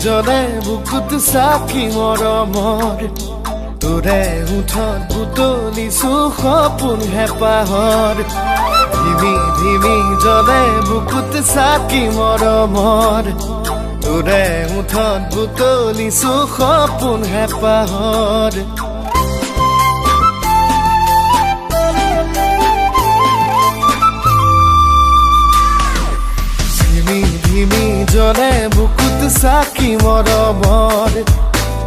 জলে বুকুত চাকি মৰমৰ তোৰে উঠত বুটলিছো সপোন হেঁপাহৰ ধিমি ধিমি জলে বুকুত চাকি মৰমৰ তোৰে উঠত বুটলিছো সপোন হেঁপাহৰ ধিমি জলে বুকুত চাকি মৰমৰ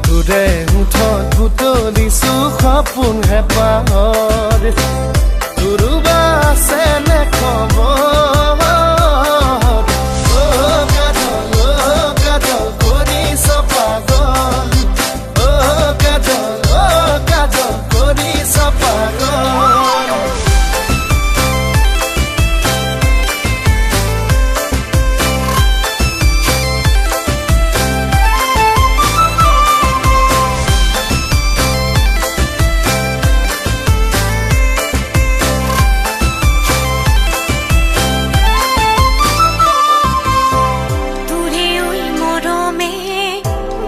তোৰে উঠত বুটলিছো সপোন হেঁপাহৰ তোৰোবা আছে নে খবৰ কাজল কৰিছ পাগল কাজল কৰিছ পাগল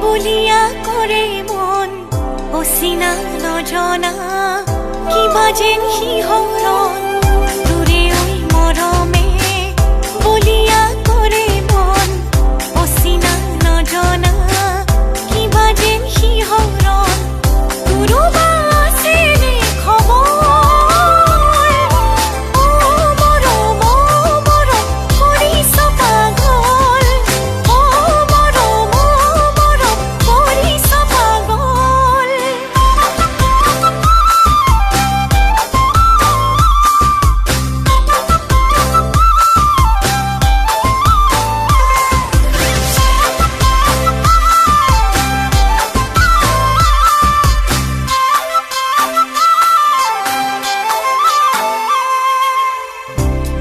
বলিয়া কৰে মন অসিনা নজনা কিবা যেন শিহৰণ তোৰে ওই মৰমে বলিয়া কৰে মন অসিনা নজনা কিবা যেন শিহৰণ তোৰোবা আছে নে খবৰ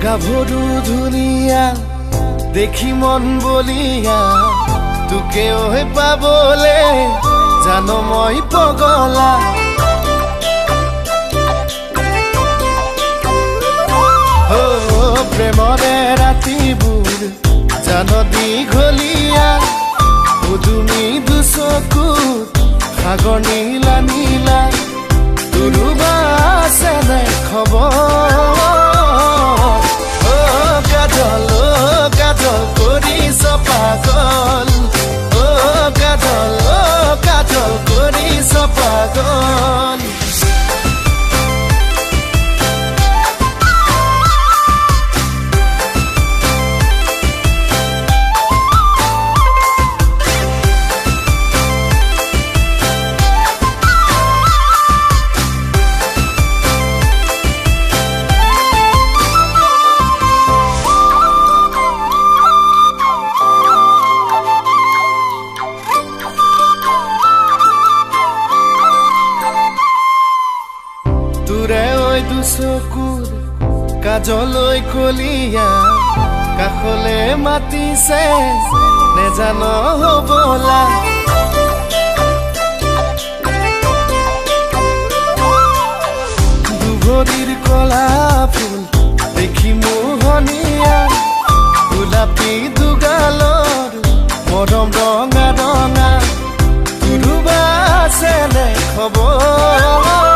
গাভৰু ধুনীয়া দেখি মন বলিয়া তোকে ঐ পাবলে জানো মই পগলা প্ৰেমৰে ৰাতিবোৰ জানো দীঘলীয়া উদুমি দুচকুত সাগৰ নীলা নীলা তোৰোবা আছে নে খবৰ কাজল কৰিছ পাগল কাজল কৰিছ পাগল তোৰে ঐ দুচকুৰ কাজলৈ কলিয়া কাষলে মাতিছে নেজান হবলা দুভৰিৰ কলা ফুল দেখি মোহনীয়া গোলাপী দুগালৰ মৰম ৰঙা ৰঙা তোৰোবা আছে নে খবৰ